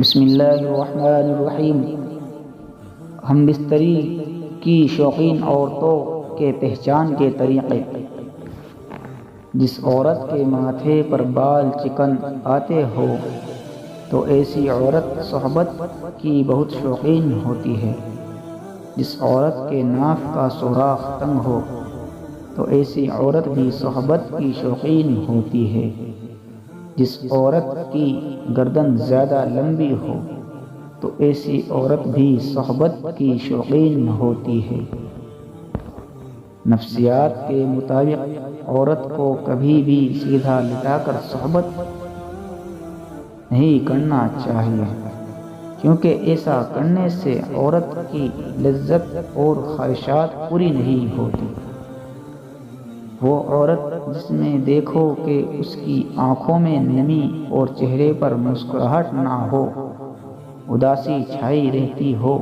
بسم اللہ الرحمن الرحیم۔ ہم بستری کی شوقین عورتوں کے پہچان کے طریقے۔ جس عورت کے ماتھے پر بال چکن آتے ہو تو ایسی عورت صحبت کی بہت شوقین ہوتی ہے۔ جس عورت کے ناف کا سوراخ تنگ ہو تو ایسی عورت بھی صحبت کی شوقین ہوتی ہے۔ جس عورت کی گردن زیادہ لمبی ہو تو ایسی عورت بھی صحبت کی شوقین ہوتی ہے۔ نفسیات کے مطابق عورت کو کبھی بھی سیدھا لٹا کر صحبت نہیں کرنا چاہیے، کیونکہ ایسا کرنے سے عورت کی لذت اور خواہشات پوری نہیں ہوتی۔ وہ عورت جس میں دیکھو کہ اس کی آنکھوں میں نمی اور چہرے پر مسکراہٹ نہ ہو، اداسی چھائی رہتی ہو،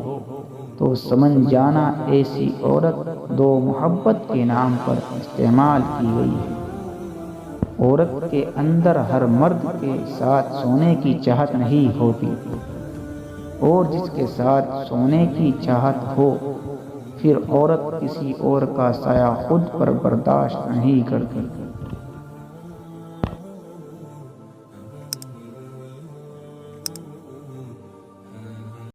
تو سمجھ جانا ایسی عورت دو محبت کے نام پر استعمال کی گئی ہے۔ عورت کے اندر ہر مرد کے ساتھ سونے کی چاہت نہیں ہوتی، اور جس کے ساتھ سونے کی چاہت ہو پھر عورت کسی اور کا سایہ خود پر برداشت نہیں کرتی۔